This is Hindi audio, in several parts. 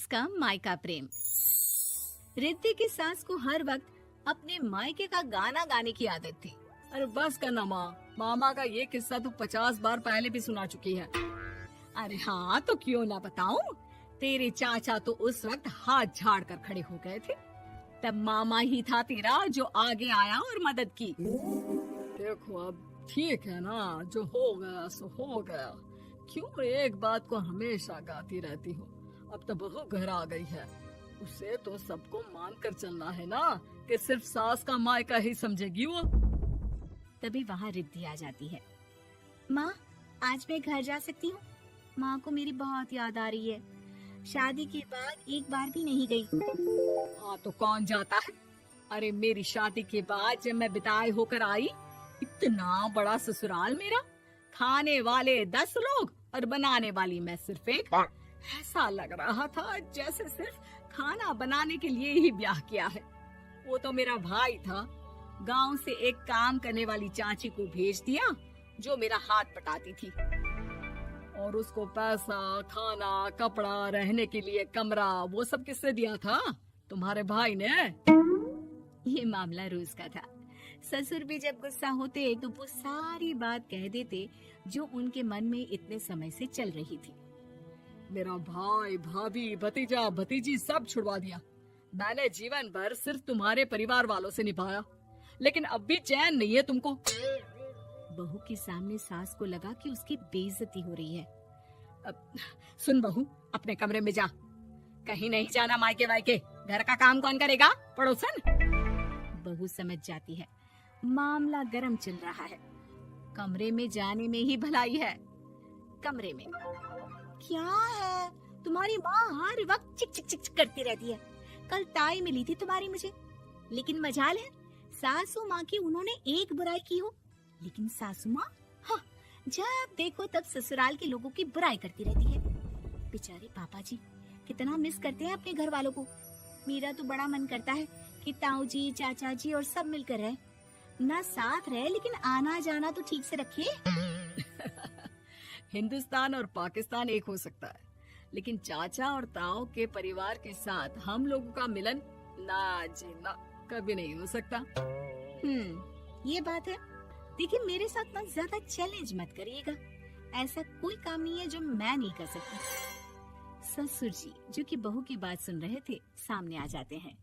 का मायका प्रेम। रिद्धि की सास को हर वक्त अपने मायके का गाना गाने की आदत थी। अरे बस करना माँ, मामा का ये किस्सा तो 50 बार पहले भी सुना चुकी है। अरे हाँ, तो क्यों ना बताऊं। तेरे चाचा तो उस वक्त हाथ झाड़ कर खड़े हो गए थे। तब मामा ही था तेरा जो आगे आया और मदद की। देखो अब ठीक है ना, जो हो गया सो हो गया। क्यों एक बात को हमेशा गाती रहती हो। अब तो बहू घर आ गई है, उसे तो सबको मान कर चलना है ना कि सिर्फ सास का मायका ही समझेगी वो। तभी वहाँ रिद्धि आ जाती है। माँ, आज मैं घर जा सकती हूँ? माँ को मेरी बहुत याद आ रही है। शादी के बाद एक बार भी नहीं गई। हाँ तो कौन जाता है। अरे मेरी शादी के बाद जब मैं बिदाई होकर आई, इतना बड़ा ससुराल मेरा, खाने वाले 10 लोग और बनाने वाली मैं सिर्फ एक। ऐसा लग रहा था जैसे सिर्फ खाना बनाने के लिए ही ब्याह किया है। वो तो मेरा भाई था, गांव से एक काम करने वाली चाची को भेज दिया जो मेरा हाथ पटाती थी, और उसको पैसा, खाना, कपड़ा, रहने के लिए कमरा, वो सब किससे दिया था? तुम्हारे भाई ने। ये मामला रोज का था। ससुर भी जब गुस्सा होते तो वो सारी बात कह देते जो उनके मन में इतने समय से चल रही थी। मेरा भाई, भाभी, भतीजा, भतीजी सब छुड़वा दिया। मैंने जीवन भर सिर्फ तुम्हारे परिवार वालों से निभाया, लेकिन अब भी चैन नहीं है तुमको। बहू के सामने सास को लगा कि उसकी बेइज्जती हो रही है। अब सुन बहू, अपने कमरे में जा, कहीं नहीं जाना मायके वायके। घर का काम कौन करेगा? पड़ोसन। बहू समझ जाती है मामला गर्म चल रहा है। कमरे में जाने में ही भलाई है। कमरे में क्या है? तुम्हारी माँ हर वक्त चिक चिक चिक चिक करती रहती है। कल ताई मिली थी तुम्हारी मुझे, लेकिन मजाल है सासू माँ की उन्होंने एक बुराई की हो, लेकिन सासू माँ हाँ, जब देखो तब ससुराल के लोगों की बुराई करती रहती है। बेचारे पापा जी कितना मिस करते हैं अपने घर वालों को। मेरा तो बड़ा मन करता है कि ताऊ जी, चाचा जी और सब मिलकर रहे, ना साथ रहे लेकिन आना जाना तो ठीक से रखे। हिंदुस्तान और पाकिस्तान एक हो सकता है, लेकिन चाचा और ताऊ के परिवार के साथ हम लोगों का मिलन ना जी ना, कभी नहीं हो सकता। ये बात है। देखिए मेरे साथ ना ज्यादा चैलेंज मत करिएगा। ऐसा कोई काम नहीं है जो मैं नहीं कर सकती। ससुर जी जो कि बहू की बात सुन रहे थे सामने आ जाते हैं।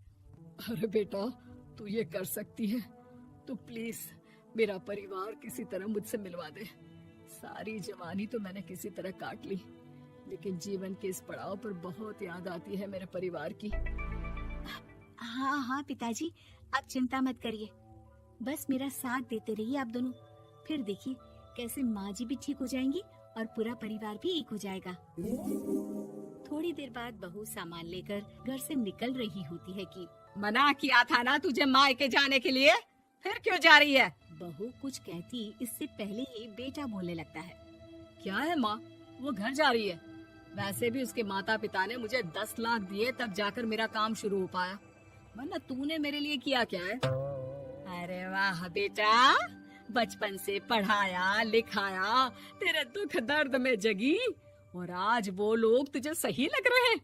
अरे बेटा, तू ये कर सकती है तो प्लीज मेरा परिवार किसी तरह मुझसे मिलवा दे। सारी जवानी तो मैंने किसी तरह काट ली, लेकिन जीवन के इस पड़ाव पर बहुत याद आती है मेरे परिवार की। हाँ हाँ पिताजी, आप चिंता मत करिए, बस मेरा साथ देते रहिए आप दोनों। फिर देखिए कैसे माँ जी भी ठीक हो जाएंगी और पूरा परिवार भी एक हो जाएगा। थोड़ी देर बाद बहू सामान लेकर घर से निकल रही होती है कि मना किया था ना तुझे मायके जाने के लिए, फिर क्यों जा रही है? बहू कुछ कहती इससे पहले ही बेटा बोलने लगता है। क्या है माँ, वो घर जा रही है। वैसे भी उसके माता पिता ने मुझे 10 लाख दिए तब जाकर मेरा काम शुरू हो पाया, वरना तूने मेरे लिए किया क्या है? अरे वाह बेटा, बचपन से पढ़ाया लिखाया, तेरे दुख दर्द में जगी, और आज वो लोग तुझे सही लग रहे हैं।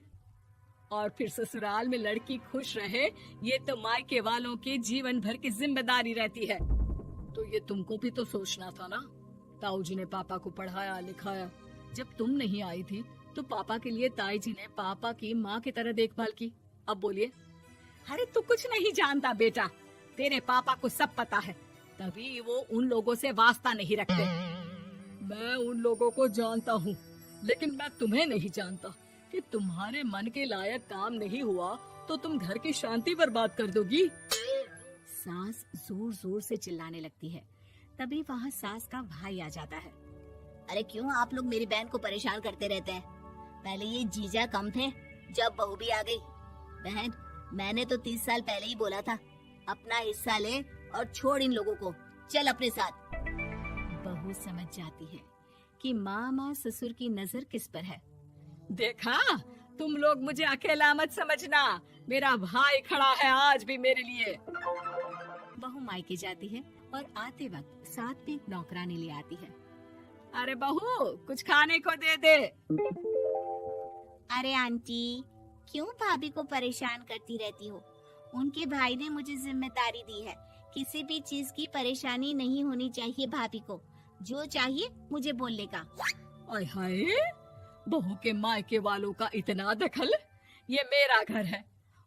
और फिर ससुराल में लड़की खुश रहे, ये तो मायके वालों के जीवन भर की जिम्मेदारी रहती है। तो ये तुमको भी तो सोचना था ना। ताऊ जी ने पापा को पढ़ाया लिखाया, जब तुम नहीं आई थी तो पापा के लिए ताई जी ने पापा की माँ की तरह देखभाल की। अब बोलिए। अरे तू कुछ नहीं जानता बेटा, तेरे पापा को सब पता है, तभी वो उन लोगों से वास्ता नहीं रखते। मैं उन लोगों को जानता हूँ, लेकिन मैं तुम्हें नहीं जानता कि तुम्हारे मन के लायक काम नहीं हुआ तो तुम घर की शांति बर्बाद कर दोगी। सास जोर जोर से चिल्लाने लगती है। तभी वहाँ सास का भाई आ जाता है। अरे क्यों आप लोग मेरी बहन को परेशान करते रहते हैं? पहले ये जीजा कम थे, जब बहू भी आ गई। बहन, मैंने तो 30 साल पहले ही बोला था, अपना हिस्सा ले और छोड़ इन लोगों को, चल अपने साथ। बहू समझ जाती है कि मामा ससुर की नजर किस पर है। देखा, तुम लोग मुझे अकेला मत समझना, मेरा भाई खड़ा है आज भी मेरे लिए। बहू मायके जाती है और आते वक्त साथ में एक नौकरानी ले आती है। अरे बहू, कुछ खाने को दे दे। अरे आंटी, क्यों भाभी को परेशान करती रहती हो? उनके भाई ने मुझे जिम्मेदारी दी है। किसी भी चीज की परेशानी नहीं होनी चाहिए भाभी को। जो चाहिए मुझे बोल लेगा। आय हाय, बहू के मायके वालों का इतना दखल। ये मेरा घर है,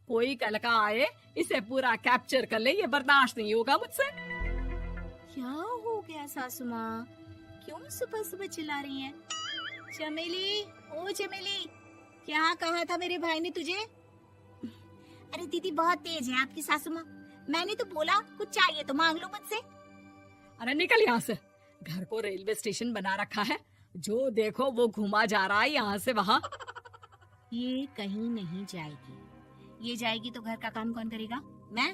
कोई कल का आए इसे पूरा कैप्चर कर ले, ये बर्दाश्त नहीं होगा मुझसे। क्या हो गया सासू माँ? क्यों सुबह सुबह चिल्ला रही हैं? चमेली, ओ चमेली, क्या कहा था मेरे भाई ने तुझे? अरे दीदी बहुत तेज है आपकी सासू माँ। मैंने तो बोला कुछ चाहिए तो मांग लो मुझसे। अरे निकल यहाँ से, घर को रेलवे स्टेशन बना रखा है, जो देखो वो घुमा जा रहा है यहाँ से वहाँ। ये कहीं नहीं जाएगी। ये जाएगी तो घर का काम कौन करेगा? मैं।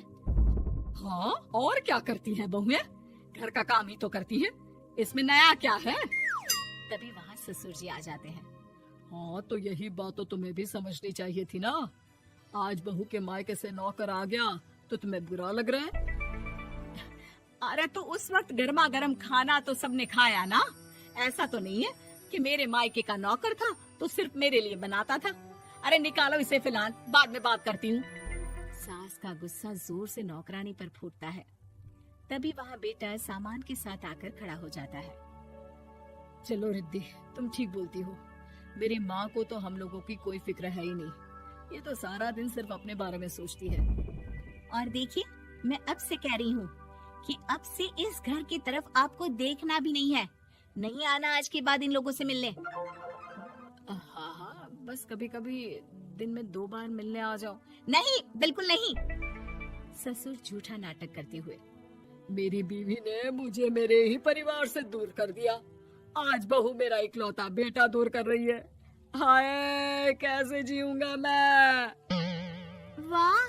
हाँ, और क्या करती हैं बहुएं? घर का काम ही तो करती हैं, इसमें नया क्या है? तभी वहाँ ससुर जी आ जाते हैं। हाँ, तो यही बात तो तुम्हें भी समझनी चाहिए थी ना। आज बहू के मायके से नौकर आ गया तो तुम्हें बुरा लग रहा है? अरे तो उस वक्त गर्मा गर्म खाना तो सबने खाया ना। ऐसा तो नहीं है कि मेरे मायके का नौकर था तो सिर्फ मेरे लिए बनाता था। अरे निकालो इसे फिलहाल, बाद में बात करती हूँ। सास का गुस्सा जोर से नौकरानी पर फूटता है। तभी वहाँ बेटा सामान के साथ आकर खड़ा हो जाता है। चलो रिद्धि, तुम ठीक बोलती हो। मेरी माँ को तो हम लोगों की कोई फिक्र है ही नहीं, ये तो सारा दिन सिर्फ अपने बारे में सोचती है। और देखिए, मैं अब से कह रही हूँ कि अब से इस घर की तरफ आपको देखना भी नहीं है। नहीं आना आज के बाद इन लोगों से मिलने। हाँ हाँ, बस कभी कभी दिन में 2 बार मिलने आ जाओ। नहीं, बिल्कुल नहीं। ससुर झूठा नाटक करते हुए। मेरी बीवी ने मुझे मेरे ही परिवार से दूर कर दिया, आज बहू मेरा इकलौता बेटा दूर कर रही है। हाय, कैसे जीऊंगा मैं? वाह,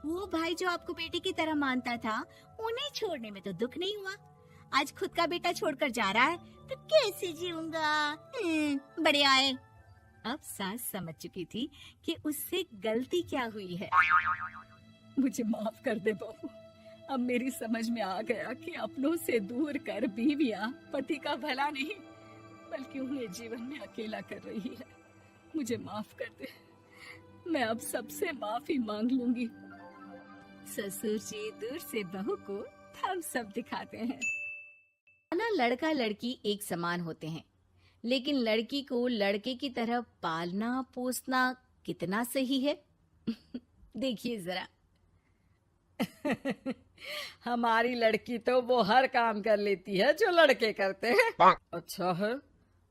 वो भाई जो आपको बेटे की तरह मानता था, उन्हें छोड़ने में तो दुख नहीं हुआ। आज खुद का बेटा छोड़कर जा रहा है तो कैसे जीऊंगा? बढ़िया है। अब सास समझ चुकी थी कि उससे गलती क्या हुई है। मुझे माफ कर दे बहू, अब मेरी समझ में आ गया कि अपनों से दूर कर बीवियां पति का भला नहीं बल्कि उन्हें जीवन में अकेला कर रही है। मुझे माफ कर दे, मैं अब सबसे माफी मांग लूंगी। ससुर जी दूर से बहू को थम्स अप दिखाते हैं। ना लड़का लड़की एक समान होते हैं, लेकिन लड़की को लड़के की तरह पालना पोसना कितना सही है? देखिए जरा। हमारी लड़की तो वो हर काम कर लेती है जो लड़के करते हैं। अच्छा है,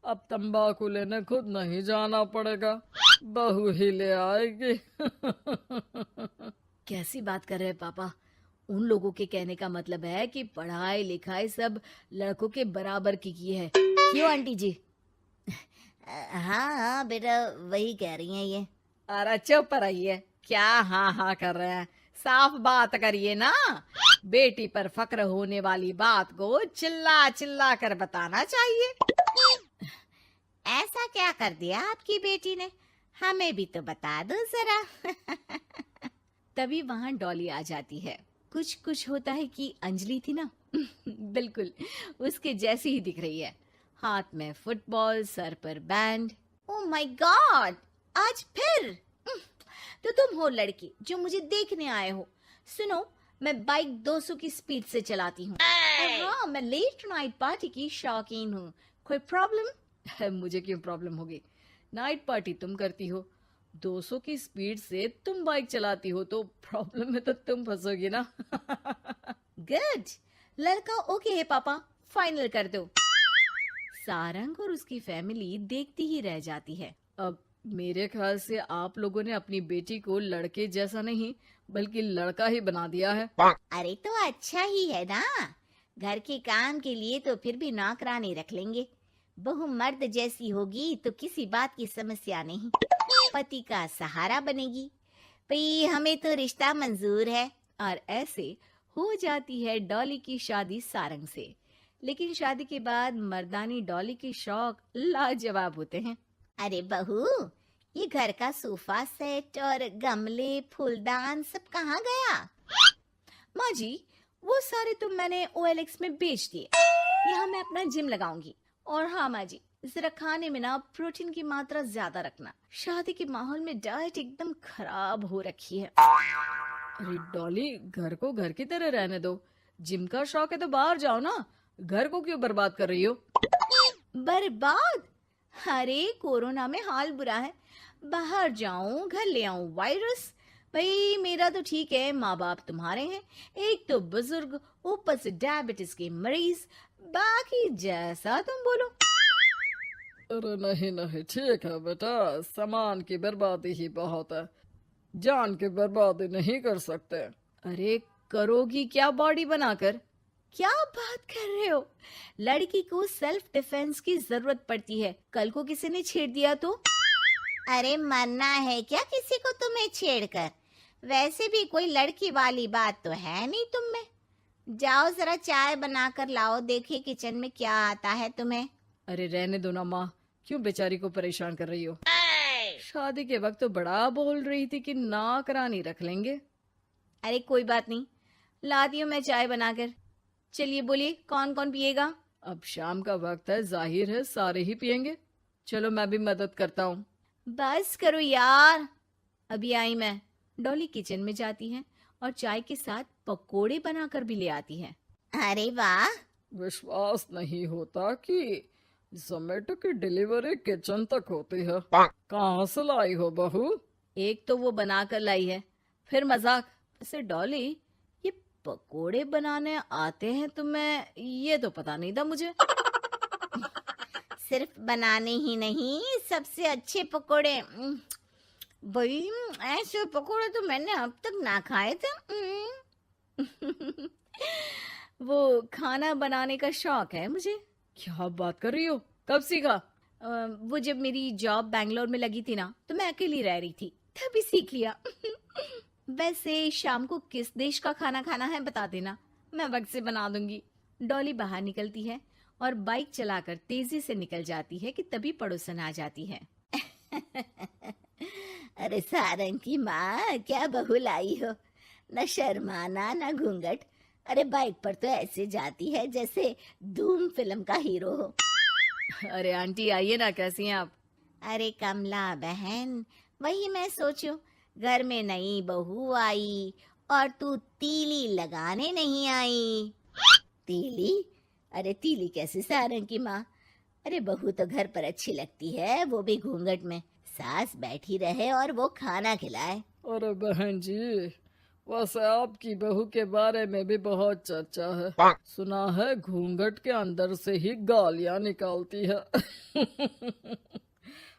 अब तंबाकू लेने खुद नहीं जाना पड़ेगा, बहू ही ले आएगी। कैसी बात कर रहे हैं पापा? उन लोगों के कहने का मतलब है कि पढ़ाई लिखाई सब लड़कों के बराबर की है। क्यों आंटी जी? हाँ हाँ बेटा, वही कह रही हैं ये। अरे चुप रहिए, क्या हाँ हाँ कर रहे हैं? साफ बात करिए ना। बेटी पर फक्र होने वाली बात को चिल्ला चिल्ला कर बताना चाहिए। ऐसा क्या कर दिया आपकी बेटी ने? हमें भी तो बता दो जरा। तभी वहाँ डॉली आ जाती है। कुछ कुछ होता है कि अंजलि थी ना, बिल्कुल उसके जैसी ही दिख रही है। हाथ में फुटबॉल, सर पर बैंड। ओह माय गॉड, आज फिर? तो तुम हो लड़की जो मुझे देखने आए हो। सुनो, मैं बाइक 200 की स्पीड से चलाती हूँ। हाँ, मैं लेट नाइट पार्टी की शौकीन हूँ। कोई प्रॉब्लम? मुझे क्यों प्रॉब्लम होगी? नाइट पार्टी तुम करती हो, 200 की स्पीड से तुम बाइक चलाती हो, तो प्रॉब्लम में तो तुम फंसोगी ना। गुड, लड़का ओके है पापा, फाइनल कर दो। सारंग और उसकी फैमिली देखती ही रह जाती है। अब मेरे ख्याल से आप लोगों ने अपनी बेटी को लड़के जैसा नहीं बल्कि लड़का ही बना दिया है। अरे तो अच्छा ही है ना, घर के काम के लिए तो फिर भी नौकरानी रख लेंगे। बहू मर्द जैसी होगी तो किसी बात की समस्या नहीं, पति का सहारा बनेगी। भाई हमें तो रिश्ता मंजूर है। और ऐसे हो जाती है डॉली की शादी सारंग से। लेकिन शादी के बाद मर्दानी डॉली के शौक लाजवाब होते हैं। अरे बहू, ये घर का सोफा सेट और गमले फूलदान सब कहाँ गया? माँ जी, वो सारे तो मैंने OLX में बेच दिए। यहाँ मैं अपना जिम लगाऊंगी। और हाँ माँ जी, जरा खाने में ना प्रोटीन की मात्रा ज्यादा रखना। शादी के माहौल में डाइट एकदम खराब हो रखी है। अरे डॉली, घर को घर की तरह रहने दो। जिम का शौक है तो बाहर जाओ ना, घर को क्यों बर्बाद कर रही हो? बर्बाद? अरे कोरोना में हाल बुरा है, बाहर जाऊं घर ले आऊं वायरस। भाई मेरा तो ठीक है, माँ बाप तुम्हारे हैं, एक तो बुजुर्ग, ऊपर से डायबिटीज के मरीज, बाकी जैसा तुम बोलो। अरे नहीं नहीं, ठीक है बेटा, सामान की बर्बादी ही बहुत है, जान की बर्बादी नहीं कर सकते। अरे करोगी क्या बॉडी बनाकर? क्या बात कर रहे हो? लड़की को सेल्फ डिफेंस की जरूरत पड़ती है, कल को किसी ने छेड़ दिया तो? अरे मरना है क्या किसी को तुम्हें छेड़कर? वैसे भी कोई लड़की वाली बात तो है नहीं तुम में। जाओ जरा चाय बनाकर लाओ, देखे किचन में क्या आता है तुम्हें। अरे रहने दो ना माँ, क्यों बेचारी को परेशान कर रही हो? शादी के वक्त तो बड़ा बोल रही थी कि नाक रानी रख लेंगे। अरे कोई बात नहीं, लाती हूँ मैं चाय बनाकर। चलिए बोलिए, कौन कौन पिएगा? अब शाम का वक्त है, जाहिर है सारे ही पियेंगे। चलो मैं भी मदद करता हूँ। बस करो यार, अभी आई मैं। डॉली किचन में जाती है और चाय के साथ पकोड़े बनाकर भी ले आती है। अरे वाह! विश्वास नहीं होता कि जोमेटो की डिलीवरी किचन तक होती है। कहाँ से लाई हो बहू? एक तो वो बनाकर लाई है, फिर मजाक। वैसे डॉली, ये पकोड़े बनाने आते हैं तुम्हें? ये तो पता नहीं था मुझे। सिर्फ बनाने ही नहीं, सबसे अच्छे पकोड़े। भाई ऐसे पकोड़े तो मैंने अब तक ना खाए थे। वो खाना बनाने का शौक है मुझे। क्या बात कर रही हो? कब सीखा? वो जब मेरी जॉब बैंगलोर में लगी थी ना, तो मैं अकेली रह रही थी, तभी सीख लिया। वैसे शाम को किस देश का खाना खाना है बता देना, मैं वक्त से बना दूंगी। डॉली बाहर निकलती है और बाइक चलाकर तेजी से निकल जाती है कि तभी पड़ोसन आ जाती है। अरे सारंग की माँ, क्या बहू लाई हो, न शर्माना न घूंघट। अरे बाइक पर तो ऐसे जाती है जैसे धूम फिल्म का हीरो हो। अरे आंटी आइए ना, कैसी हैं आप? अरे कमला बहन, वही मैं सोचूं, घर में नई बहू आई और तू तीली लगाने नहीं आई। तीली? अरे तीली कैसे सारंग की माँ? अरे बहू तो घर पर अच्छी लगती है, वो भी घूंघट में। सास बैठी रहे और वो खाना खिलाए। अरे बहन जी, वैसे आपकी बहू के बारे में भी बहुत चर्चा है। सुना है घूंघट के अंदर से ही गालियां निकालती है।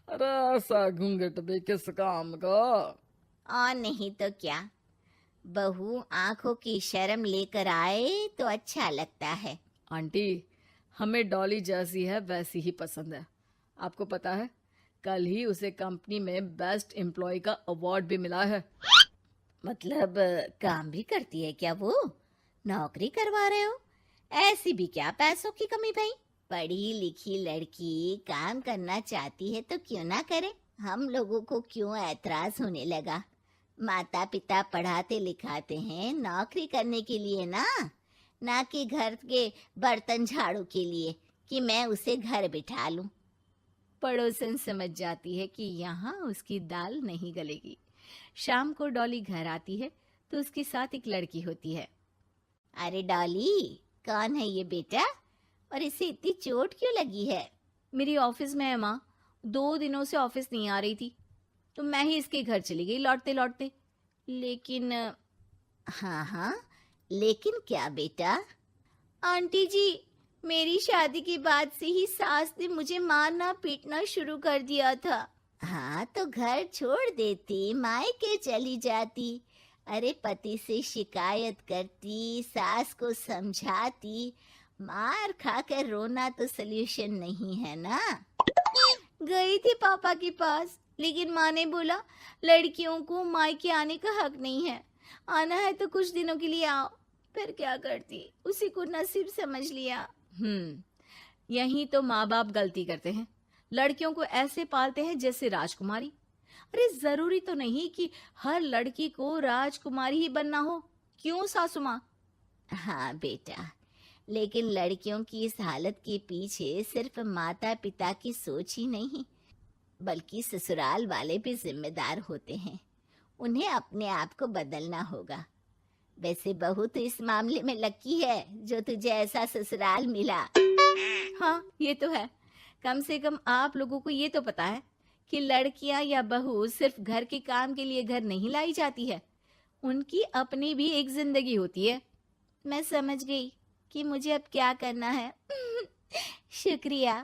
अरे ऐसा घूंघट भी किस काम का? और नहीं तो क्या, बहू आंखों की शर्म लेकर आए तो अच्छा लगता है। आंटी, हमें डॉली जैसी है वैसी ही पसंद है। आपको पता है, कल ही उसे कंपनी में बेस्ट एम्प्लॉय का अवार्ड भी मिला है। मतलब काम भी करती है क्या वो? नौकरी करवा रहे हो? ऐसी भी क्या पैसों की कमी भाई? पढ़ी लिखी लड़की काम करना चाहती है तो क्यों ना करे? हम लोगों को क्यों ऐतराज होने लगा? माता पिता पढ़ाते लिखाते हैं नौकरी करने के लिए ना कि घर के बर्तन झाड़ू के लिए कि मैं उसे घर बिठा लूं। पड़ोसन समझ जाती है कि यहाँ उसकी दाल नहीं गलेगी। शाम को डॉली घर आती है तो उसके साथ एक लड़की होती है। अरे डॉली, कौन है ये बेटा और इसे इतनी चोट क्यों लगी है? मेरी ऑफिस में है माँ, 2 दिनों से ऑफिस नहीं आ रही थी तो मैं ही इसके घर चली गई लौटते लौटते। लेकिन हाँ, लेकिन क्या बेटा? आंटी जी, मेरी शादी के बाद से ही सास ने मुझे मारना पीटना शुरू कर दिया था। हाँ तो घर छोड़ देती, मायके चली जाती। अरे पति से शिकायत करती, सास को समझाती। मार खाकर रोना तो सल्यूशन नहीं है ना। गई थी पापा के पास, लेकिन माँ ने बोला लड़कियों को मायके आने का हक नहीं है, आना है तो कुछ दिनों के लिए आओ। फिर क्या करती, उसी को नसीब समझ लिया। यही तो माँ बाप गलती करते हैं, लड़कियों को ऐसे पालते हैं जैसे राजकुमारी। अरे जरूरी तो नहीं कि हर लड़की को राजकुमारी ही बनना हो, क्यों सासू माँ? हाँ बेटा, लेकिन लड़कियों की इस हालत के पीछे सिर्फ माता पिता की सोच ही नहीं, बल्कि ससुराल वाले भी जिम्मेदार होते हैं। उन्हें अपने आप को बदलना होगा। वैसे बहू तो इस मामले में लकी है जो तुझे ऐसा ससुराल मिला। हाँ, ये तो है। कम से कम आप लोगों को ये तो पता है कि लड़कियां या बहू सिर्फ घर के काम के लिए घर नहीं लाई जाती है, उनकी अपनी भी एक जिंदगी होती है। मैं समझ गई कि मुझे अब क्या करना है। शुक्रिया।